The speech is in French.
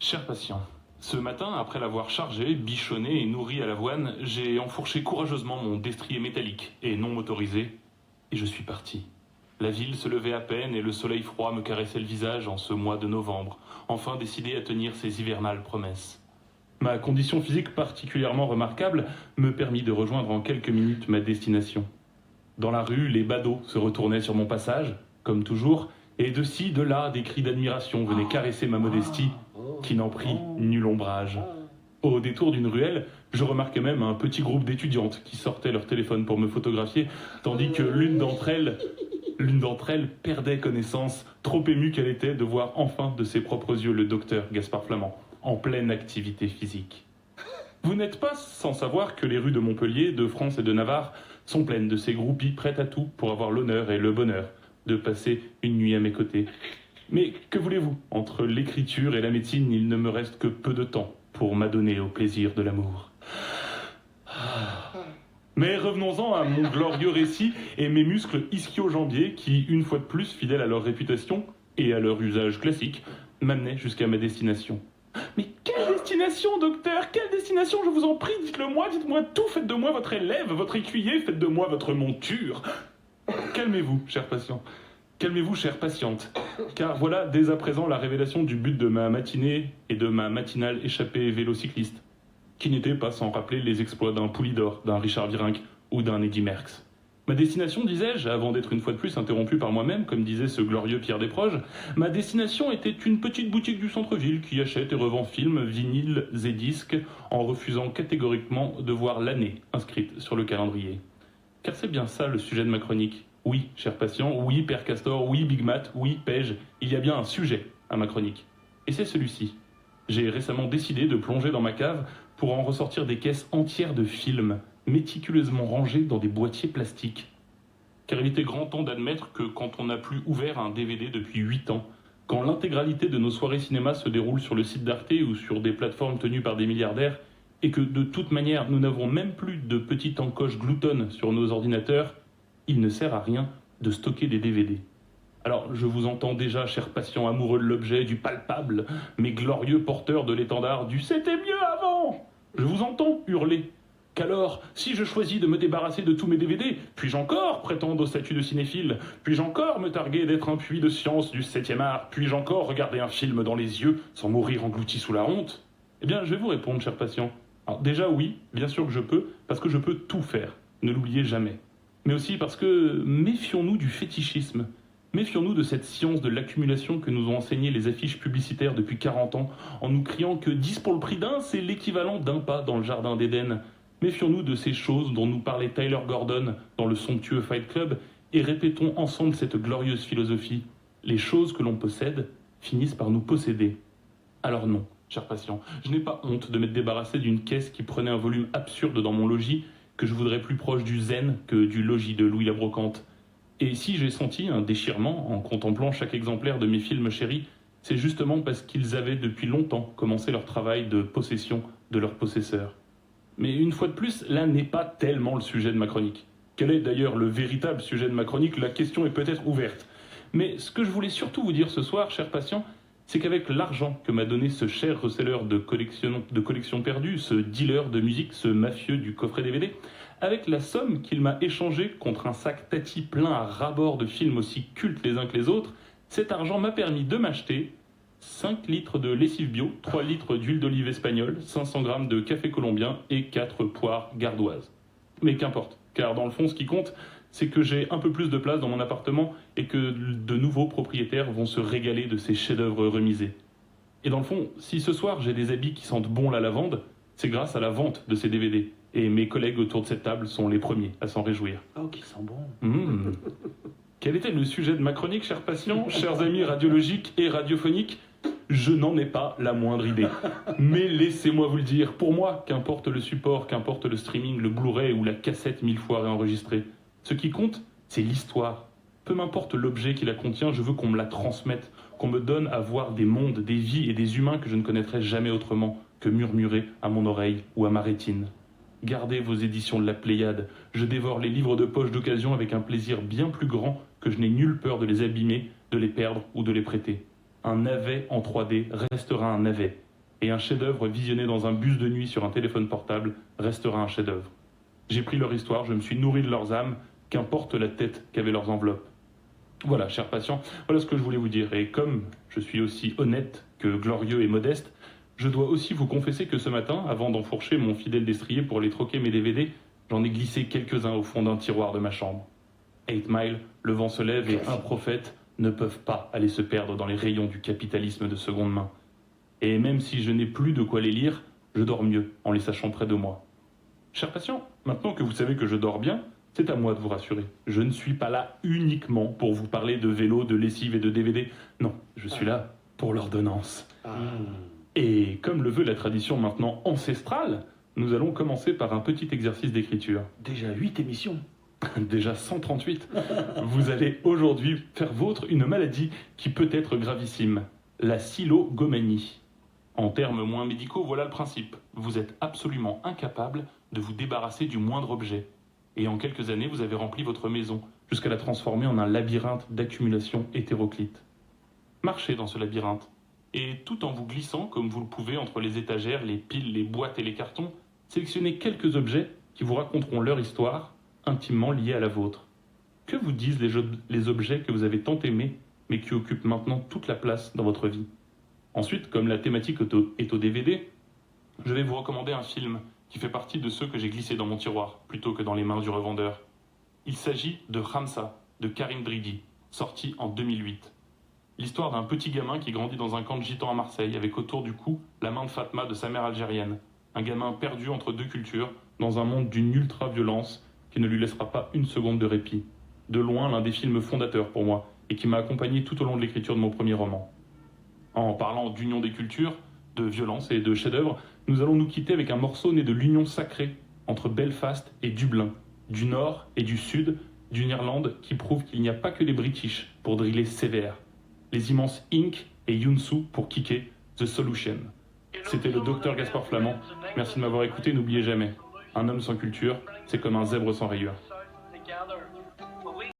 Cher patient, ce matin, après l'avoir chargé, bichonné et nourri à l'avoine, j'ai enfourché courageusement mon destrier métallique et non motorisé, et je suis parti. La ville se levait à peine et le soleil froid me caressait le visage en ce mois de novembre, enfin décidé à tenir ses hivernales promesses. Ma condition physique particulièrement remarquable me permit de rejoindre en quelques minutes ma destination. Dans la rue, les badauds se retournaient sur mon passage, comme toujours, et de ci, de là, des cris d'admiration venaient caresser ma modestie, qui n'en prit nul ombrage. Au détour d'une ruelle, je remarquais même un petit groupe d'étudiantes qui sortaient leur téléphone pour me photographier, tandis que l'une d'entre elles perdait connaissance, trop émue qu'elle était de voir enfin de ses propres yeux le docteur Gaspard Flamand, en pleine activité physique. Vous n'êtes pas sans savoir que les rues de Montpellier, de France et de Navarre sont pleines de ces groupies prêtes à tout pour avoir l'honneur et le bonheur de passer une nuit à mes côtés. Mais que voulez-vous? Entre l'écriture et la médecine, il ne me reste que peu de temps pour m'adonner au plaisir de l'amour. Mais revenons-en à mon glorieux récit et mes muscles ischio-jambiers qui, une fois de plus, fidèles à leur réputation et à leur usage classique, m'amenaient jusqu'à ma destination. Mais quelle destination, docteur? Quelle destination, je vous en prie, dites-le-moi, dites-moi tout, faites de moi votre élève, votre écuyer, faites de moi votre monture. Calmez-vous, cher patient. Calmez-vous, chère patiente. Car voilà dès à présent la révélation du but de ma matinée et de ma matinale échappée vélocycliste, qui n'était pas sans rappeler les exploits d'un Poulidor, d'un Richard Virenque ou d'un Eddy Merckx. Ma destination, disais-je, avant d'être une fois de plus interrompu par moi-même, comme disait ce glorieux Pierre Desproges, ma destination était une petite boutique du centre-ville qui achète et revend films, vinyles et disques, en refusant catégoriquement de voir l'année inscrite sur le calendrier. Car c'est bien ça le sujet de ma chronique. Oui, cher patient, oui, Père Castor, oui, Big Mat, oui, Pège, il y a bien un sujet à ma chronique. Et c'est celui-ci. J'ai récemment décidé de plonger dans ma cave pour en ressortir des caisses entières de films, méticuleusement rangés dans des boîtiers plastiques. Car il était grand temps d'admettre que quand on n'a plus ouvert un DVD depuis 8 ans, quand l'intégralité de nos soirées cinéma se déroule sur le site d'Arte ou sur des plateformes tenues par des milliardaires, et que de toute manière nous n'avons même plus de petites encoches gloutonnes sur nos ordinateurs, il ne sert à rien de stocker des DVD. Alors je vous entends déjà, chers patients amoureux de l'objet, du palpable, mes glorieux porteurs de l'étendard du « c'était mieux avant !» Je vous entends hurler. Qu'alors, si je choisis de me débarrasser de tous mes DVD, puis-je encore prétendre au statut de cinéphile? Puis-je encore me targuer d'être un puits de science du 7e art? Puis-je encore regarder un film dans les yeux sans mourir englouti sous la honte? Eh bien, je vais vous répondre, chers patients. Alors déjà oui, bien sûr que je peux, parce que je peux tout faire. Ne l'oubliez jamais. Mais aussi parce que méfions-nous du fétichisme. Méfions-nous de cette science de l'accumulation que nous ont enseigné les affiches publicitaires depuis 40 ans, en nous criant que 10 pour le prix d'un, c'est l'équivalent d'un pas dans le jardin d'Éden. Méfions-nous de ces choses dont nous parlait Tyler Gordon dans le somptueux Fight Club, et répétons ensemble cette glorieuse philosophie. Les choses que l'on possède finissent par nous posséder. Alors non, cher patient, je n'ai pas honte de m'être débarrassé d'une caisse qui prenait un volume absurde dans mon logis, que je voudrais plus proche du zen que du logis de Louis la Brocante. Et si j'ai senti un déchirement en contemplant chaque exemplaire de mes films chéris, c'est justement parce qu'ils avaient depuis longtemps commencé leur travail de possession de leur possesseur. Mais une fois de plus, là n'est pas tellement le sujet de ma chronique. Quel est d'ailleurs le véritable sujet de ma chronique? La question est peut-être ouverte. Mais ce que je voulais surtout vous dire ce soir, chers patients, c'est qu'avec l'argent que m'a donné ce cher receleur de collections perdues, ce dealer de musique, ce mafieux du coffret DVD, avec la somme qu'il m'a échangée contre un sac Tati plein à ras-bord de films aussi cultes les uns que les autres, cet argent m'a permis de m'acheter 5 litres de lessive bio, 3 litres d'huile d'olive espagnole, 500 grammes de café colombien et 4 poires gardoises. Mais qu'importe, car dans le fond, ce qui compte, c'est que j'ai un peu plus de place dans mon appartement et que de nouveaux propriétaires vont se régaler de ces chefs-d'œuvre remisés. Et dans le fond, si ce soir j'ai des habits qui sentent bon la lavande, c'est grâce à la vente de ces DVD. Et mes collègues autour de cette table sont les premiers à s'en réjouir. Oh, qui sent bon. Quel était le sujet de ma chronique, chers patients, chers amis radiologiques et radiophoniques? Je n'en ai pas la moindre idée. Mais laissez-moi vous le dire, pour moi, qu'importe le support, qu'importe le streaming, le Blu-ray ou la cassette 1000 fois réenregistrée, ce qui compte, c'est l'histoire. Peu m'importe l'objet qui la contient, je veux qu'on me la transmette, qu'on me donne à voir des mondes, des vies et des humains que je ne connaîtrais jamais autrement que murmurer à mon oreille ou à ma rétine. Gardez vos éditions de la Pléiade. Je dévore les livres de poche d'occasion avec un plaisir bien plus grand que je n'ai nulle peur de les abîmer, de les perdre ou de les prêter. Un navet en 3D restera un navet, Et un chef-d'œuvre visionné dans un bus de nuit sur un téléphone portable restera un chef-d'œuvre. J'ai pris leur histoire, je me suis nourri de leurs âmes, qu'importe la tête qu'avaient leurs enveloppes. Voilà, chers patients, voilà ce que je voulais vous dire. Et comme je suis aussi honnête que glorieux et modeste, je dois aussi vous confesser que ce matin, avant d'enfourcher mon fidèle destrier pour aller troquer mes DVD, j'en ai glissé quelques-uns au fond d'un tiroir de ma chambre. 8 Mile, Le vent se lève et Un prophète ne peuvent pas aller se perdre dans les rayons du capitalisme de seconde main. Et même si je n'ai plus de quoi les lire, je dors mieux en les sachant près de moi. Chers patients, maintenant que vous savez que je dors bien, c'est à moi de vous rassurer. Je ne suis pas là uniquement pour vous parler de vélo, de lessive et de DVD. Non, je suis là pour l'ordonnance. Et comme le veut la tradition maintenant ancestrale, nous allons commencer par un petit exercice d'écriture. Déjà 8 émissions. Déjà 138. Vous allez aujourd'hui faire vôtre une maladie qui peut être gravissime, la silogomanie. En termes moins médicaux, voilà le principe. Vous êtes absolument incapable de vous débarrasser du moindre objet. Et en quelques années, vous avez rempli votre maison, jusqu'à la transformer en un labyrinthe d'accumulation hétéroclite. Marchez dans ce labyrinthe, et tout en vous glissant, comme vous le pouvez, entre les étagères, les piles, les boîtes et les cartons, sélectionnez quelques objets qui vous raconteront leur histoire, intimement liée à la vôtre. Que vous disent les objets que vous avez tant aimés, mais qui occupent maintenant toute la place dans votre vie? Ensuite, comme la thématique est au DVD, je vais vous recommander un film qui fait partie de ceux que j'ai glissés dans mon tiroir, plutôt que dans les mains du revendeur. Il s'agit de Khamsa, de Karim Dridi, sorti en 2008. L'histoire d'un petit gamin qui grandit dans un camp de gitans à Marseille, avec autour du cou la main de Fatma de sa mère algérienne. Un gamin perdu entre deux cultures, dans un monde d'une ultra-violence qui ne lui laissera pas une seconde de répit. De loin, l'un des films fondateurs pour moi, et qui m'a accompagné tout au long de l'écriture de mon premier roman. En parlant d'union des cultures, de violence et de chef-d'œuvre, nous allons nous quitter avec un morceau né de l'union sacrée entre Belfast et Dublin, du nord et du sud d'une Irlande qui prouve qu'il n'y a pas que les British pour driller sévère. Les immenses Inc. et Yunsu pour kicker The Solution. C'était le docteur Gaspard Flamand. Merci de m'avoir écouté, n'oubliez jamais, un homme sans culture, c'est comme un zèbre sans rayures.